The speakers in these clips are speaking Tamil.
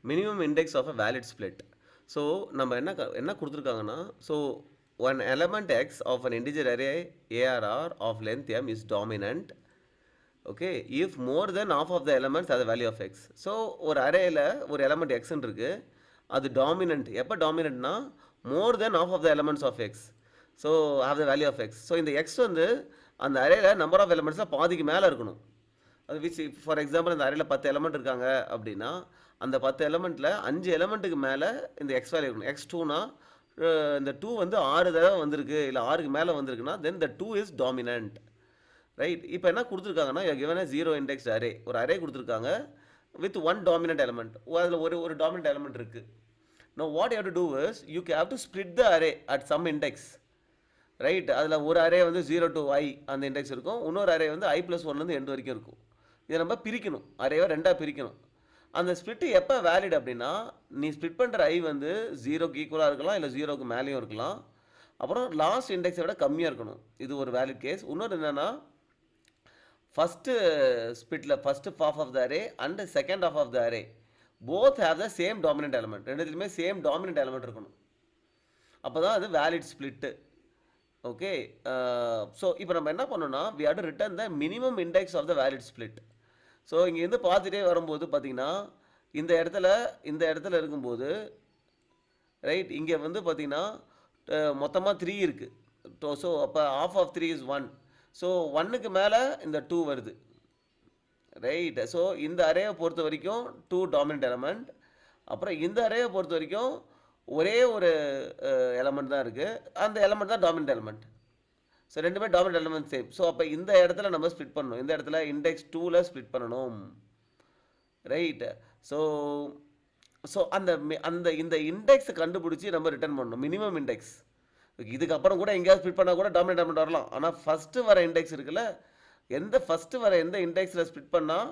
minimum index of a valid split. So நம்ம என்ன கொடுத்துருக்காங்கன்னா, so one element x of an integer array arr of length m is dominant, okay, if more than half of the elements have the value of x. So ஒரு அரேல ஒரு எலமெண்ட் x இருக்கு, அது டாமினன்ட். எப்போ டாமினன்ட்னா more than half of the elements of x, so have the value of x. So இந்த x வந்து அந்த அரேல நம்பர் ஆஃப் எலமெண்ட்ஸில் பாதிக்கு மேலே இருக்கணும். அது விச் ஃபார் எக்ஸாம்பிள் இந்த அரேல 10 எலமெண்ட் இருக்காங்க அப்படின்னா அந்த 10 எலமெண்ட்டில் 5 எலமெண்ட்டுக்கு மேலே இந்த எக்ஸ் வேல்யூ இருக்கணும். எக்ஸ் டூனா இந்த 2 வந்து 6 தடவை வந்திருக்கு இல்லை 6க்கு மேலே வந்திருக்குன்னா தென் the 2 is dominant, ரைட். இப்போ என்ன கொடுத்துருக்காங்கன்னா given a zero indexed array, ஒரு அரே கொடுத்துருக்காங்க with one dominant element, அதில் ஒரு dominant element இருக்குது. now what you have to do is you have to split the array at some index, right. அதில் ஒரு அரே வந்து 0 to i அந்த இண்டெக்ஸ் இருக்கும், இன்னொரு அரே வந்து i+1லேருந்து எண்ட் வரைக்கும் இருக்கும். இதை நம்ம பிரிக்கணும், அரேவை ரெண்டாக பிரிக்கணும். அந்த ஸ்பிளிட்டு எப்போ வேலிட் அப்படின்னா நீ ஸ்பிளிட் பண்ணுற ஐ வந்து 0க்கு ஈக்குவலாக இருக்கலாம் இல்லை 0க்கு மேலேயும் இருக்கலாம், அப்புறம் லாஸ்ட் இண்டெக்ஸை விட கம்மியாக இருக்கணும். இது ஒரு வேலிட் கேஸ். இன்னொரு என்னென்னா ஃபஸ்ட்டு ஸ்பிளிட்டில் first half of the array and second half of the array both have the same dominant element, ரெண்டுத்துலையுமே சேம் டாமினன்ட் எலமெண்ட் இருக்கணும். அப்போ தான் அது வேலிட் ஸ்பிளிட்டு. ஓகே, ஸோ இப்போ நம்ம என்ன பண்ணோம்னா we have to return the minimum index of the valid split. So இங்கேருந்து பார்த்துட்டே வரும்போது பார்த்தீங்கன்னா இந்த இடத்துல இருக்கும்போது ரைட், இங்கே வந்து பார்த்தீங்கன்னா மொத்தமாக 3 இருக்குது. ஸோ அப்போ half of 3 is 1. ஸோ 1க்கு மேலே இந்த 2 வருது, ரைட். ஸோ இந்த அரேவை பொறுத்த வரைக்கும் 2 டாமினன்ட் எலமெண்ட், அப்புறம் இந்த அரேவை பொறுத்த வரைக்கும் ஒரே ஒரு எலமெண்ட் தான் இருக்குது, அந்த எலமெண்ட் தான் டாமினன்ட் எலமெண்ட். ஸோ ரெண்டுமே டாமினன்ட் எலமெண்ட் சேம். ஸோ அப்போ இந்த இடத்துல நம்ம ஸ்ப்ளிட் பண்ணணும், இந்த இடத்துல இண்டெக்ஸ் 2ல் ஸ்ப்ளிட் பண்ணணும், ரைட். ஸோ ஸோ அந்த இந்த இண்டெக்ஸை கண்டுபிடிச்சி நம்ம ரிட்டர்ன் பண்ணணும், மினிமம் இண்டெக்ஸ். இதுக்கப்புறம் கூட எங்கேயாவது ஸ்ப்ளிட் பண்ணால் கூட டாமினன்ட் எலமெண்ட் வரலாம், ஆனால் ஃபஸ்ட்டு வர இண்டெக்ஸ் இருக்குல்ல, ஃபஸ்ட்டு வர எந்த இண்டெக்ஸில் ஸ்ப்ளிட் பண்ணால்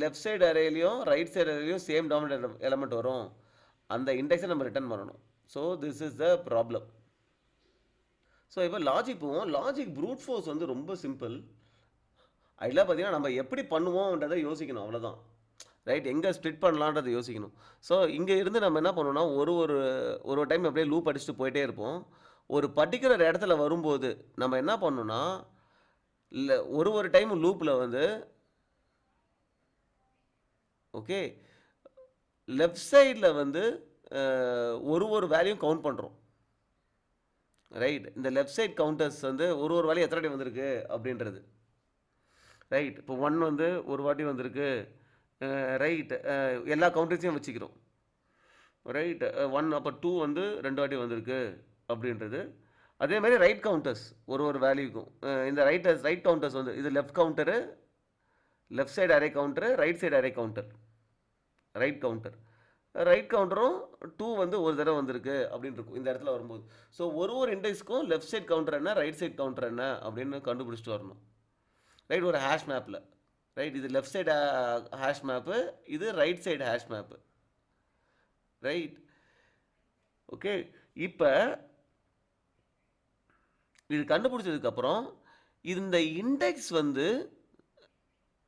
லெஃப்ட் சைடு அரேலையும் ரைட் சைடு அரேலையும் சேம் டாமினன்ட் எலமெண்ட் வரும், அந்த இண்டெக்ஸை நம்ம ரிட்டர்ன் பண்ணணும். So this is the problem. So இப்போ லாஜிக் போவோம். லாஜிக் ப்ரூட் ஃபோர்ஸ் வந்து ரொம்ப சிம்பிள். அதில் பார்த்தீங்கன்னா நம்ம எப்படி பண்ணுவோன்றதை யோசிக்கணும், அவ்வளோதான், ரைட். எங்கே ஸ்ப்ளிட் பண்ணலான்றதை யோசிக்கணும். ஸோ இங்கே இருந்து நம்ம என்ன பண்ணணும்னா ஒரு டைம் அப்படியே லூப் அடிச்சுட்டு போயிட்டே இருப்போம். ஒரு பர்டிகுலர் இடத்துல வரும்போது நம்ம என்ன பண்ணணும்னா இல்லை ஒரு டைம் லூப்பில் வந்து ஓகே லெஃப்ட் சைடில் வந்து ஒரு வேல்யூ கவுண்ட் பண்ணுறோம், ரைட். இந்த லெஃப்ட் சைட் கவுண்டர்ஸ் வந்து ஒரு வேல்யூ எத்தனை வாட்டி வந்திருக்கு அப்படின்றது, ரைட். இப்போ 1 வந்து ஒரு வாட்டி வந்திருக்கு, ரைட். எல்லா கவுண்டர்ஸையும் வச்சுக்கிறோம், ரைட். 1 அப்போ 2 வந்து 2 வாட்டி வந்திருக்கு அப்படின்றது. அதே மாதிரி ரைட் கவுண்டர்ஸ் ஒரு வேல்யூக்கும் இந்த ரைட் கவுண்டர்ஸ் வந்து இது left counter, left side array counter, right side array counter, right கவுண்டரும் 2 வந்து ஒரு தடவை வந்திருக்கு அப்படின்னு இருக்கும் இந்த இடத்துல வரும்போது. ஸோ ஒரு இண்டெக்ஸ்க்கும் லெஃப்ட் சைட் கவுண்டர் என்ன ரைட் சைட் கவுண்டர் என்ன அப்படின்னு கண்டுபிடிச்சிட்டு வரணும், ரைட். ஒரு ஹேஷ் மேப்பில், ரைட். இது லெஃப்ட் சைடு ஹேஷ் மேப்பு, இது right side hash map, right. Okay, இப்போ இது கண்டுபிடிச்சதுக்கப்புறம் இந்த இண்டெக்ஸ் வந்து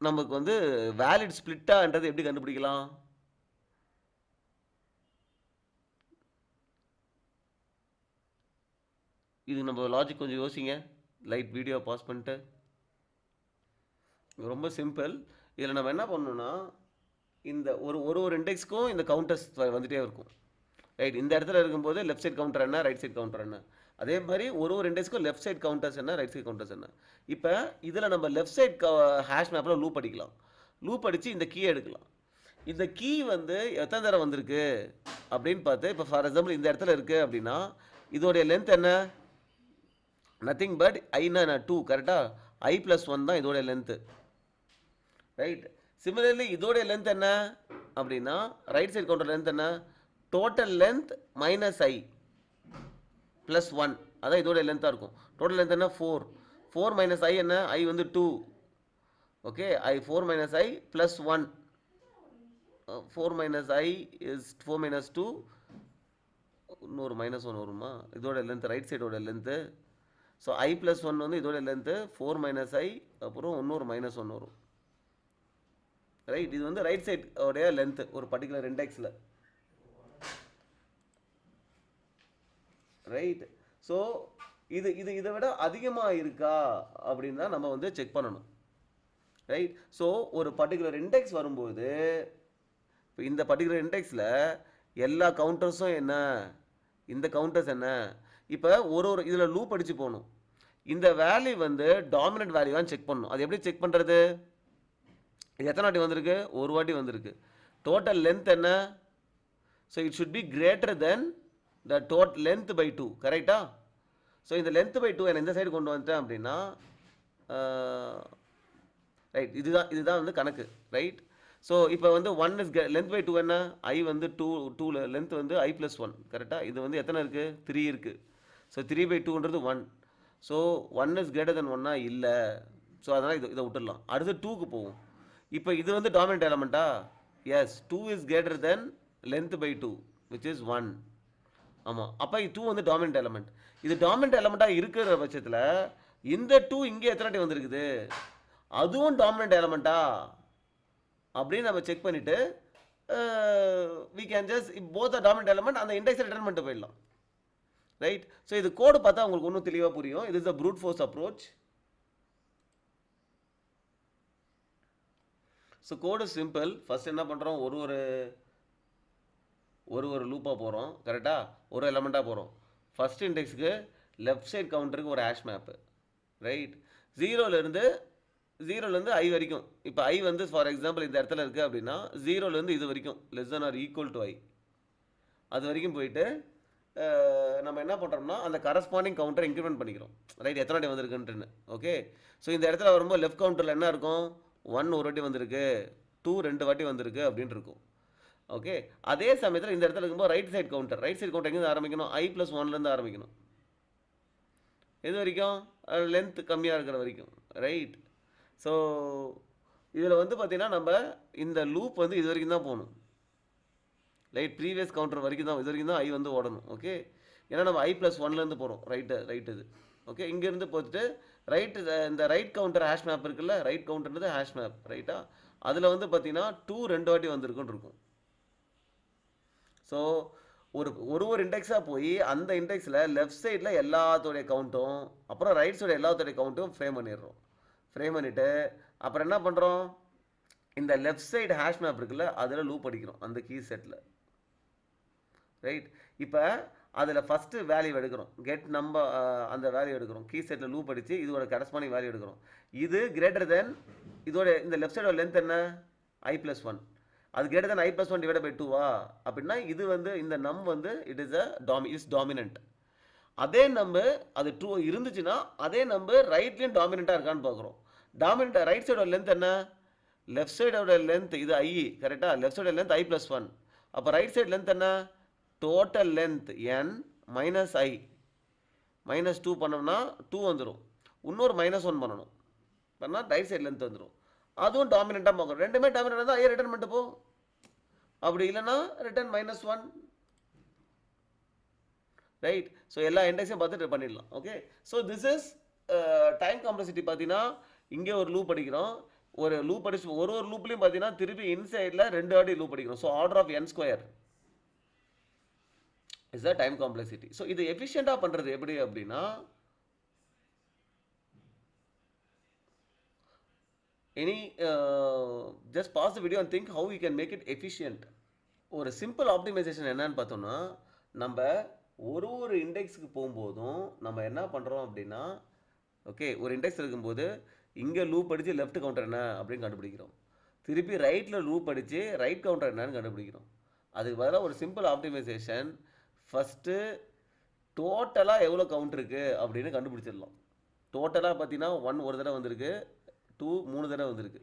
நமக்கு வந்து வேலிட் ஸ்பிளிட்டான்றது எப்படி கண்டுபிடிக்கலாம்? இது நம்ம லாஜிக் கொஞ்சம் யோசிங்க, லைட் வீடியோ பாஸ் பண்ணிட்டு. ரொம்ப சிம்பிள். இதில் நம்ம என்ன பண்ணணும்னா இந்த ஒரு இண்டெக்ஸ்க்கும் இந்த கவுண்டர்ஸ் வந்துகிட்டே இருக்கும், ரைட். இந்த இடத்துல இருக்கும்போது லெஃப்ட் சைட் கவுண்டர் என்ன ரைட் சைட் கவுண்டர் என்ன, அதே மாதிரி ஒரு இண்டெக்ஸ்க்கும் லெஃப்ட் சைட் கவுண்டர்ஸ் என்ன ரைட் சைட் கவுண்டர்ஸ் என்ன. இப்போ இதில் நம்ம லெஃப்ட் சைட் ஹேஷ் மேப்பில் லூப் அடிக்கலாம், லூப் அடித்து இந்த கீ எடுக்கலாம். இந்த கீ வந்து எத்தனை தடவை வந்திருக்கு அப்படின்னு பார்த்து, இப்போ ஃபார் எக்ஸாம்பிள் இந்த இடத்துல இருக்குது அப்படின்னா இதோடைய லென்த் என்ன, நத்திங் பட் ஐனா 2, கரெக்டாக. i+1 தான் இதோடைய லென்த்து, ரைட். சிமிலர்லி இதோடைய லென்த் என்ன அப்படின்னா ரைட் சைட் கவுண்டர் லென்த் என்ன, டோட்டல் லென்த் -i + 1, அதான் இதோடைய லென்த்தாக இருக்கும். டோட்டல் லென்த் என்ன 4 - i என்ன, i வந்து 2, ஓகே. 4 - i + 1, 4 - i is 4 - 2, இன்னொரு -1 வருமா, இதோட லென்த் ரைட் சைடோட லென்த்து. ஸோ i+1 வந்து இதோட லென்த்து 4 - i, அப்புறம் இன்னொரு -1 வரும், ரைட். இது வந்து ரைட் சைட் உடைய லென்த் ஒரு பர்டிகுலர் இண்டெக்ஸில். ரைட். ஸோ இது இது இதை விட அதிகமாக இருக்கா அப்படின்னு தான் நம்ம வந்து செக் பண்ணணும். ரைட். ஸோ ஒரு பர்டிகுலர் இண்டெக்ஸ் வரும்போது இப்போ இந்த பர்டிகுலர் இண்டெக்ஸில் எல்லா கவுண்டர்ஸும் என்ன, இந்த கவுண்டர்ஸ் என்ன, இப்போ ஒரு இதில் லூப் அடித்து போகணும். இந்த வேல்யூ வந்து டாமினன்ட் வேல்யூவான்னு செக் பண்ணணும். அது எப்படி செக் பண்ணுறது? இது எத்தனை வாட்டி வந்திருக்கு? ஒரு வாட்டி வந்திருக்கு. டோட்டல் லென்த் என்ன? So it should be greater than the total length by 2. கரெக்டா? ஸோ இந்த லென்த் பை 2 என்ன இந்த சைடு கொண்டு வந்துட்டேன் அப்படின்னா ரைட், இதுதான் வந்து கணக்கு. ரைட். ஸோ இப்போ வந்து 1 இஸ் லென்த் பை 2 என்ன? ஐ வந்து 2 லென்த் வந்து I + 1. கரெக்டாக? இது வந்து எத்தனை இருக்குது? 3 இருக்குது. ஸோ 3 பை 2ன்றது 1. ஸோ 1 இஸ் கிரேட்டர் தென் 1 இல்லை. ஸோ அதனால் இதை விட்டுடலாம். அடுத்து 2க்கு போகும். இப்போ இது வந்து டாமினன்ட் எலமெண்ட்டா? Yes. 2 is greater than length by 2 which is 1. ஆமாம். அப்போ 2 வந்து டாமினன்ட் எலமெண்ட். இது டாமினன்ட் எலமெண்ட்டாக இருக்கிற பட்சத்தில் இந்த 2 இங்கே எத்தனை வாட்டி வந்திருக்குது? அதுவும் டாமினன்ட் எலமெண்ட்டா அப்படின்னு நம்ம செக் பண்ணிவிட்டு we can just if both are dominant element அந்த இண்டெக்ஸை ரிட்டர்ன் பண்ணிட்டு போயிடலாம். ரைட். ஸோ இது கோடு பார்த்தா உங்களுக்கு ஒன்றும் தெளிவாக புரியும். இது is the fruit force approach. So code simple. First என்ன பண்ணுறோம்? ஒரு லூப்பாக போகிறோம். கரெக்டாக? ஒரு எலமெண்ட்டாக போகிறோம். ஃபர்ஸ்ட் இண்டெக்ஸுக்கு லெஃப்ட் சைட் கவுண்டருக்கு ஒரு ஹேஷ் மேப்பு. ரைட். ஜீரோலேருந்து ஐ வரைக்கும். இப்போ ஐ வந்து ஃபார் எக்ஸாம்பிள் இந்த இடத்துல இருக்குது அப்படின்னா ஜீரோலேருந்து இது வரைக்கும் less than or equal to I அது வரைக்கும் போயிட்டு நம்ம என்ன பண்ணுறோம்னா அந்த கரஸ்பாண்டிங் கவுண்டரை இன்க்ரிமெண்ட் பண்ணிக்கிறோம். ரைட். எத்தனை வாட்டி வந்திருக்குன்ட்டுன்னு. ஓகே. ஸோ இந்த இடத்துல வரும்போது லெஃப்ட் கவுண்டரில் என்ன இருக்கும்? 1 ஒரு வாட்டி வந்திருக்கு, 2 2 வாட்டி வந்திருக்கு அப்படின்னு இருக்கும். ஓகே. அதே சமயத்தில் இந்த இடத்துல இருக்கும்போது ரைட் சைட் கவுண்டர் எங்கேருந்து ஆரம்பிக்கணும்? I + 1லேருந்து ஆரம்பிக்கணும். எது வரைக்கும்? லென்த் கம்மியாக இருக்கிற வரைக்கும். ரைட். ஸோ இதில் வந்து பார்த்தீங்கன்னா நம்ம இந்த லூப் வந்து இது வரைக்கும் தான் போகணும். ரைட். ப்ரீவியஸ் கவுண்டர் வரைக்கும் தான், இது வரைக்கும் தான் ஐ வந்து ஓடணும். ஓகே. ஏன்னா நம்ம I + 1லேருந்து போகிறோம். ரைட் இது. ஓகே. இங்கேருந்து போட்டுட்டு இந்த ரைட் கவுண்டர் ஹேஷ் மேப் இருக்குல்ல, ரைட் கவுண்டர்ன்றது ஹேஷ் மேப். ரைட்டா? அதில் வந்து பார்த்தீங்கன்னா 2 2 வாட்டி வந்திருக்குன்னு இருக்கும். ஸோ ஒரு இண்டெக்ஸாக போய் அந்த இண்டெக்ஸில் லெஃப்ட் சைடில் எல்லாத்தோடைய கவுண்ட்டும் அப்புறம் ரைட் சைடு எல்லாத்தோடைய கவுண்ட்டும் ஃப்ரேம் பண்ணிடுறோம். ஃப்ரேம் பண்ணிவிட்டு அப்புறம் என்ன பண்ணுறோம்? இந்த லெஃப்ட் சைடு ஹேஷ் மேப் இருக்குல்ல, அதில் லூப் அடிக்கிறோம் அந்த கீ செட்டில். ரைட். இப்போ அதில் ஃபஸ்ட்டு வேல்யூ எடுக்கிறோம். கெட் நம்பர் அந்த வேல்யூ எடுக்கிறோம். கீ செட்டில் லூப் அடித்து இதோட கரஸ்பாண்டிங் வேல்யூ எடுக்கிறோம். இது கிரேட்டர் தென் இதோட இந்த லெஃப்ட் சைடோட லென்த் என்ன? I + 1. அது greater than I + 1 divide by 2வா? அப்படின்னா இது வந்து இந்த நம் வந்து இஸ் டாமினன்ட். அதே நம்பர் அது 2 இருந்துச்சுன்னா அதே நம்பர் ரைட்லேயும் டாமினண்ட்டாக இருக்கான்னு பார்க்குறோம். டாமினண்ட்டாக ரைட் சைடோட லென்த் என்ன? லெஃப்ட் சைடோட லென்த் இது I. கரெக்டாக? லெஃப்ட் சைடோட லென்த் I + 1. அப்போ ரைட் சைடு லென்த் என்ன? Total length n minus I. -2 பண்ணோம்னா 2 வந்துடும். இன்னொரு -1 பண்ணணும். பண்ணால் ரைட் சைடு லென்த் வந்துடும். அதுவும் டாமினண்ட்டாக பார்க்கணும். ரெண்டுமே டாமினண்ட் இருந்தால் ஐ ரிட்டர்ன் பண்ணிட்டு போ. அப்படி இல்லைன்னா ரிட்டர்ன் -1. ரைட். ஸோ எல்லா இண்டெக்ஸையும் பார்த்துட்டு பண்ணிடலாம். Okay. So this is time complexity. பார்த்தீங்கன்னா இங்கே ஒரு லூப் அடிக்கிறோம். ஒரு லூப் அடிச்சு ஒரு லூப்லையும் பார்த்தீங்கன்னா திருப்பி இன்சைடில் 2 வாட்டி லூப் அடிக்கிறோம். So order of n² is the time complexity. So இது எஃபிஷியண்டாக பண்ணுறது எப்படி அப்படின்னா just pause the video and think how you can make it efficient. ஒரு சிம்பிள் ஆப்டிமைசேஷன் என்னன்னு பார்த்தோம்னா நம்ம ஒரு இண்டெக்ஸுக்கு போகும்போதும் நம்ம என்ன பண்ணுறோம் அப்படின்னா ஓகே ஒரு இண்டெக்ஸ் இருக்கும்போது இங்கே லூப் அடித்து லெஃப்ட் கவுண்டர் என்ன அப்படின்னு கண்டுபிடிக்கிறோம். திருப்பி ரைட்டில் லூப் அடித்து ரைட் கவுண்டர் என்னன்னு கண்டுபிடிக்கிறோம். அதுக்கு பதிலாக ஒரு சிம்பிள் ஆப்டிமைசேஷன் ஃபஸ்ட்டு டோட்டலாக எவ்வளோ கவுண்ட் இருக்குது அப்படின்னு கண்டுபிடிச்சிடலாம். டோட்டலாக பார்த்தீங்கன்னா 1 ஒரு தடவை வந்திருக்கு, 2 3 தடவை வந்திருக்கு.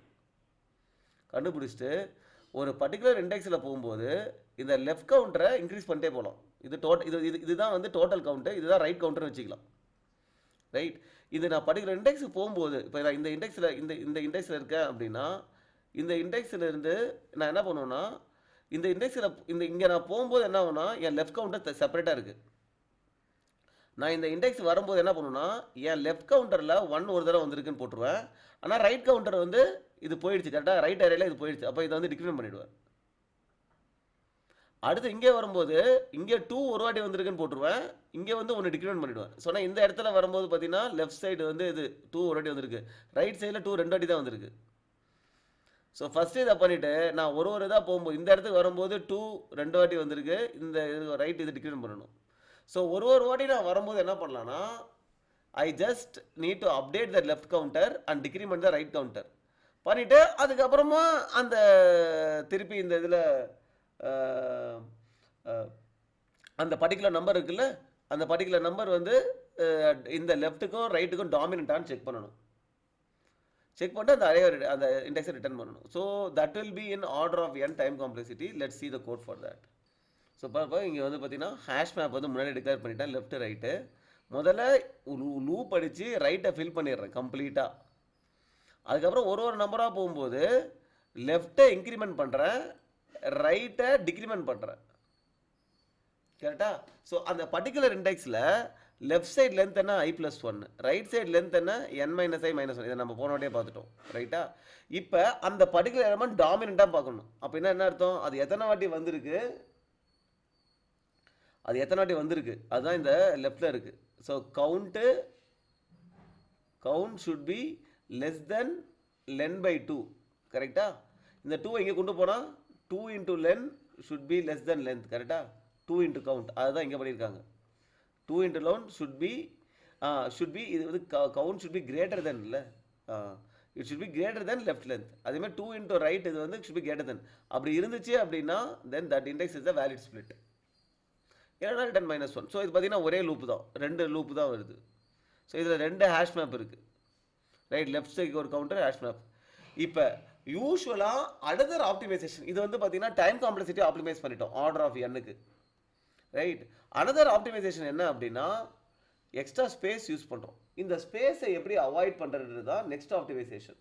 கண்டுபிடிச்சிட்டு ஒரு பர்டிகுலர் இண்டெக்ஸில் போகும்போது இந்த லெஃப்ட் கவுண்டரை இன்க்ரீஸ் பண்ணிட்டே போகலாம். இதுதான் வந்து டோட்டல் கவுண்ட்டு, இதுதான் ரைட் கவுண்டர்னு வச்சுக்கலாம். ரைட். இது நான் பர்டிகுலர் இண்டெக்ஸுக்கு போகும்போது இப்போ நான் இந்த இண்டெக்ஸில் இருக்கேன் அப்படின்னா இந்த இண்டெக்ஸில் இருந்து நான் என்ன பண்ணுவேன்னா இங்கே நான் போகும்போது என்ன ஆகும்னா என் லெஃப்ட் கவுண்டர் செப்பரேட்டாக இருக்குது. நான் இந்த இண்டெக்ஸ் வரும்போது என்ன பண்ணுவேன்னா, என் லெஃப்ட் கவுண்டரில் 1 ஒரு தடவை வந்திருக்குன்னு போட்டுருவேன். ஆனால் ரைட் கவுண்டர் வந்து இது போயிடுச்சு கரெக்டாக, ரைட் ஏரியாவில் இது போயிடுச்சு. அப்போ இதை வந்து டிக்ரிமெண்ட் பண்ணிவிடுவேன். அடுத்து இங்கே வரும்போது இங்கே 2 ஒரு வாட்டி வந்திருக்குன்னு போட்டுருவேன். இங்கே வந்து ஒன்று டிக்ரிமெண்ட் பண்ணிவிடுவேன். ஸோ நான் இந்த இடத்துல வரும்போது பார்த்தீங்கன்னா லெஃப்ட் சைடு வந்து இது 2 ஒரு வாட்டி வந்திருக்கு, ரைட் சைடில் 2 2 வாட்டி தான் வந்திருக்கு. ஸோ ஃபஸ்ட்டு இதை பண்ணிவிட்டு நான் ஒரு இதாக போகும்போது இந்த இடத்துக்கு வரும்போது 2 2 வாட்டி வந்திருக்கு, இந்த ரைட் இது டிக்ரிமெண்ட் பண்ணணும். ஸோ ஒரு வாட்டி நான் வரும்போது என்ன பண்ணலான்னா, I just need to update the left counter and decrement the right counter பண்ணிவிட்டு அதுக்கப்புறமா அந்த திருப்பி இந்த இதில் அந்த பர்டிகுலர் நம்பர் இருக்குல்ல, அந்த பர்டிகுலர் நம்பர் வந்து இந்த லெஃப்ட்டுக்கும் ரைட்டுக்கும் டாமினண்ட்டான்னு செக் பண்ணணும். செக் பண்ணிட்டு அந்த அரே அந்த இண்டெக்ஸை ரிட்டர்ன் பண்ணணும். So that will be in order of n time complexity. Let's see the code for that. So இப்போ இங்கே வந்து பார்த்தீங்கன்னா ஹேஷ் மேப் வந்து முன்னாடி டிக்ளேர் பண்ணிட்டேன், லெஃப்ட்டு ரைட்டு. முதல்ல லூப் அடித்து ரைட்டை ஃபில் பண்ணிடுறேன் கம்ப்ளீட்டாக. அதுக்கப்புறம் ஒரு நம்பராக போகும்போது லெஃப்ட்டை இன்க்ரிமெண்ட் பண்ணுறேன், ரைட்டை டிக்ரிமெண்ட் பண்ணுறேன் கரெக்டாக. ஸோ அந்த பர்டிகுலர் இண்டெக்ஸில் லெஃப்ட் சைட் லென்த் என்ன i+1, ரைட் சைட் லென்த் என்ன n - i - 1. இதை நம்ம போன வாட்டியே பார்த்துட்டோம் ரைட்டா. இப்போ அந்த பர்டிகுலர் எலமெண்ட் டாமினண்ட்டாக பார்க்கணும். அப்போ என்ன அர்த்தம், அது எத்தனை வாட்டி வந்திருக்கு, அதுதான் இந்த லெஃப்டில் இருக்குது. So count should B less than len/2 கரெக்டா. இந்த 2 இங்கே கொண்டு போனால் 2 × len should be less than length கரெக்டா. 2 × கவுண்ட் அதுதான் இங்கே பண்ணியிருக்காங்க. 2 × லென் ஷுட் பி இது வந்து count should be greater than இல்லை, it should be greater than left length. அதேமாதிரி 2 × ரைட் இது வந்து ஷுட் பி கிரேட்டர் தென். அப்படி இருந்துச்சு அப்படின்னா then that index is the valid split. ஏன்னா ரிட்டன் -1. ஸோ இது பார்த்தீங்கன்னா ஒரே லூப்பு தான், 2 லூப்பு தான் வருது. ஸோ இதில் 2 ஹேஷ் மேப் இருக்குது ரைட். லெஃப்ட் சைடுக்கு ஒரு கவுண்டர் ஹேஷ் மேப். இப்போ யூஸ்வலாக அனதர் ஆப்டிமைசேஷன், இது வந்து பார்த்தீங்கன்னா டைம் காம்ப்ளெக்சிட்டி ஆப்டிமைஸ் பண்ணிட்டோம் ஆர்டர் ஆஃப் n-க்கு ரைட். அனதர் ஆப்டிமைசேஷன் என்ன அப்படின்னா எக்ஸ்ட்ரா ஸ்பேஸ் யூஸ் பண்ணுறோம். இந்த ஸ்பேஸை எப்படி அவாய்ட் பண்ணுறது தான் நெக்ஸ்ட் ஆப்டிமைசேஷன்.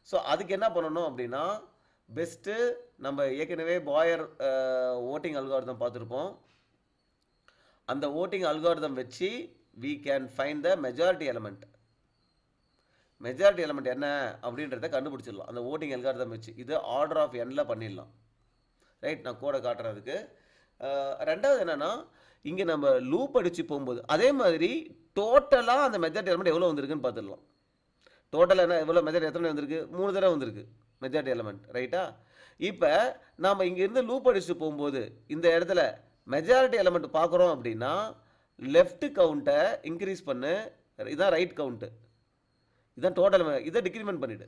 ஸோ அதுக்கு என்ன பண்ணணும் அப்படின்னா பெஸ்ட்டு நம்ம ஏற்கனவே பாயர் ஓட்டிங் அல்காரிதம் பார்த்துருப்போம். அந்த ஓட்டிங் அல்காரிதம் வச்சு we can find the majority element. Majority element என்ன அப்படின்றத கண்டுபிடிச்சிடலாம் அந்த ஓட்டிங் அல்காரிதம் வச்சு. இது ஆர்டர் ஆஃப் n-ல பண்ணிடலாம் ரைட். நான் கோடை காட்டுறதுக்கு. ரெண்டாவது என்னென்னா இங்கே நம்ம லூப் அடித்து போகும்போது அதே மாதிரி டோட்டலாக அந்த மெஜாரிட்டி எலமெண்ட் எவ்வளோ வந்திருக்குன்னு பார்த்துடலாம். டோட்டலாக என்ன எவ்வளோ மெஜாரிட்டி எத்தனை வந்திருக்கு, 3 தடவை வந்திருக்கு மெஜாரிட்டி எலமெண்ட் ரைட்டா. இப்போ நாம் இங்கேருந்து லூப் அடிச்சுட்டு போகும்போது இந்த இடத்துல மெஜாரிட்டி எலமெண்ட் பார்க்குறோம் அப்படின்னா லெஃப்ட் கவுண்ட்டை இன்க்ரீஸ் பண்ணு, இதுதான் ரைட் கவுண்ட்டு, இதுதான் டோட்டல், இதை டிக்ரிமெண்ட் பண்ணிவிடு.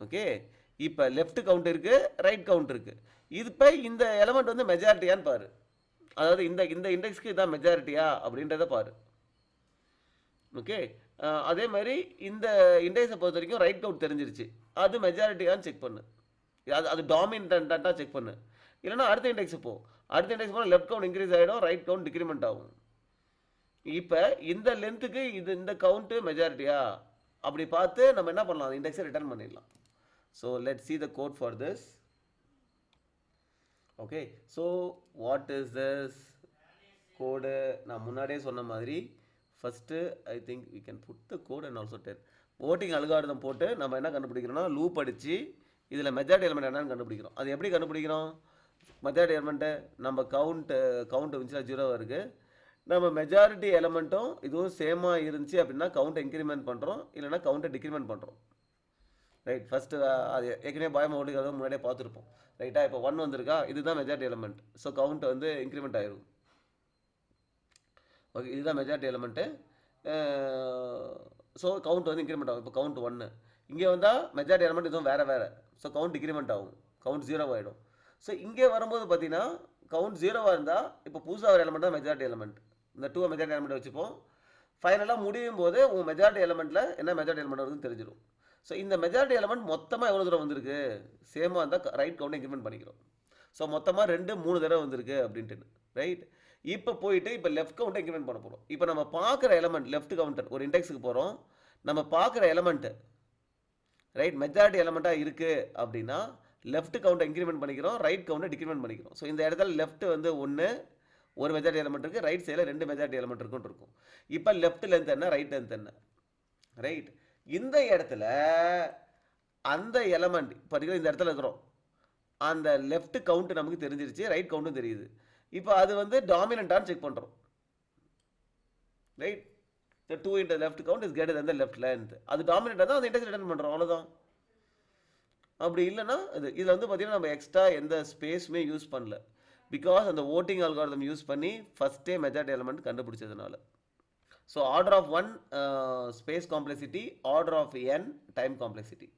ஓகே, இப்போ லெஃப்ட் கவுண்ட் இருக்குது, ரைட் கவுண்ட் இருக்குது. இது இப்போ இந்த எலமெண்ட் வந்து மெஜாரிட்டியான்னு பாரு, அதாவது இந்த இண்டெக்ஸ்க்கு இதுதான் மெஜாரிட்டியா அப்படின்றத பாரு. ஓகே, அதே மாதிரி இந்த இண்டெக்ஸை பொறுத்த வரைக்கும் ரைட் கவுண்ட் தெரிஞ்சிருச்சு, அது மெஜாரிட்டியான்னு செக் பண்ணு, அது டாமினண்ட்டாக செக் பண்ணு. இல்லைனா அடுத்த இண்டெக்ஸ் அடுத்த இண்டெக்ஸ் போனால் லெஃப்ட் கவுண்ட் இன்க்ரீஸ் ஆகிடும், ரைட் கவுண்ட் டிக்ரிமெண்ட் ஆகும். இப்போ இந்த லென்த்துக்கு இந்த கவுண்ட்டு மெஜாரிட்டியா அப்படி பார்த்து நம்ம என்ன பண்ணலாம், இண்டெக்ஸை ரிட்டர்ன் பண்ணிடலாம். So let's see the code for this. Okay, so what is this code? நான் முன்னாடியே சொன்ன மாதிரி first I think we can put the code and also tell. Voting algorithm போட்டு நம்ம என்ன கண்டுபிடிக்கிறோம்னா லூப் அடித்து இதில் மெஜாரிட்டி எலிமெண்ட் என்னன்னு கண்டுபிடிக்கிறோம். அது எப்படி கண்டுபிடிக்கிறோம்? மெஜாரிட்டி எலிமெண்ட்டு நம்ம கவுண்ட்டு இருந்துச்சுன்னா 0 இருக்குது. நம்ம மெஜாரிட்டி எலிமெண்ட்டும் இதுவும் சேமாக இருந்துச்சு அப்படின்னா கவுண்ட்டை இன்க்ரிமெண்ட் பண்ணுறோம், இல்லைனா கவுண்ட்டை டிக்ரிமெண்ட் பண்ணுறோம் ரைட். ஃபஸ்ட்டு அது ஏற்கனவே பாயம் ஓட்டுக்கிறத முன்னாடியே பார்த்துருப்போம் ரைட்டா. இப்போ 1 வந்திருக்கா, இதுதான் மெஜாரிட்டி எலிமெண்ட். ஸோ கவுண்ட் வந்து இன்க்ரிமெண்ட் ஆகிடும். ஓகே, இதுதான் மெஜாரிட்டி எலிமெண்ட்டு. ஸோ கவுண்ட் வந்து இன்க்ரிமெண்ட் ஆகும். இப்போ கவுண்ட் 1 இங்கே வந்தால் மெஜாரிட்டி எலிமெண்ட் இதுவும் வேறு. ஸோ கவுண்ட் டிக்ரிமெண்ட் ஆகும், கவுண்ட் 0 ஆகிடும். ஸோ இங்கே வரும்போது பார்த்தீங்கன்னா கவுண்ட் 0 இருந்தால் இப்போ புதுசாக ஒரு எலிமெண்ட் தான் மெஜாரிட்டி எலிமெண்ட். இந்த 2 மெஜாரிட்டி எலிமெண்ட் வச்சுப்போம். ஃபைனலாக முடியும் போது உங்கள் மெஜாரிட்டி எலிமெண்ட்டில் என்ன மெஜாரிட்டி எலிமெண்ட் வருதுன்னு தெரிஞ்சிடும். ஸோ இந்த மெஜாரிட்டி எலிமெண்ட் மொத்தமாக எவ்வளோ தூரம் வந்திருக்கு, சேமாக இருந்தால் ரைட் கவுண்ட் இன்க்ரிமெண்ட் பண்ணிக்கிறோம். ஸோ மொத்தமாக 2 3 தடவை வந்திருக்கு அப்படின்ட்டு ரைட். இப்போ போயிட்டு இப்போ லெஃப்ட் கவுண்ட்டை இன்க்ரிமெண்ட் பண்ண போகிறோம். இப்போ நம்ம பார்க்குற எலிமெண்ட் லெஃப்ட் கவுண்டர் ஒரு இண்டெக்ஸுக்கு போகிறோம், நம்ம பார்க்குற எலிமெண்ட்டு ரைட் மெஜாரிட்டி எலிமெண்ட்டாக இருக்குது அப்படின்னா லெஃப்ட் கவுண்ட்டை இன்க்ரிமெண்ட் பண்ணிக்கிறோம், ரைட் கவுண்ட்டை டிக்ரிமெண்ட் பண்ணிக்கிறோம். ஸோ இந்த இடத்துல லெஃப்ட் வந்து 1, ஒரு மெஜாரிட்டி எலமெண்ட் இருக்குது, ரைட் சைடில் 2 மெஜாரிட்டி எலமெண்ட் இருக்குன்னு இருக்கும். இப்போ லெஃப்ட் லென்த் என்ன, ரைட் லென்த் என்ன, ரைட். இந்த இடத்துல அந்த எலமெண்ட் பர்டிகுலர் இந்த இடத்துல இருக்கிறோம், அந்த லெஃப்ட் கவுண்ட் நமக்கு தெரிஞ்சிருச்சு, ரைட் கவுண்ட்டும் தெரியுது. இப்போ அது வந்து டாமினண்டான்னு செக் பண்ணுறோம், right. The 2 into left count is greater than the left length. அது டாமினேட்டாக தான் அந்த இன்டெக்ஸ் ரிட்டர்ன் பண்ணுறோம், அவ்வளோதான். அப்படி இல்லைன்னா இதில் வந்து பார்த்தீங்கன்னா நம்ம எக்ஸ்ட்ரா எந்த ஸ்பேஸுமே யூஸ் பண்ணல, பிகாஸ் அந்த ஓட்டிங் அல்காரிதம் யூஸ் பண்ணி ஃபஸ்ட்டே மெஜாரிட்டி எலமெண்ட் கண்டுபிடிச்சதுனால. So order of 1 space complexity, order of n time complexity.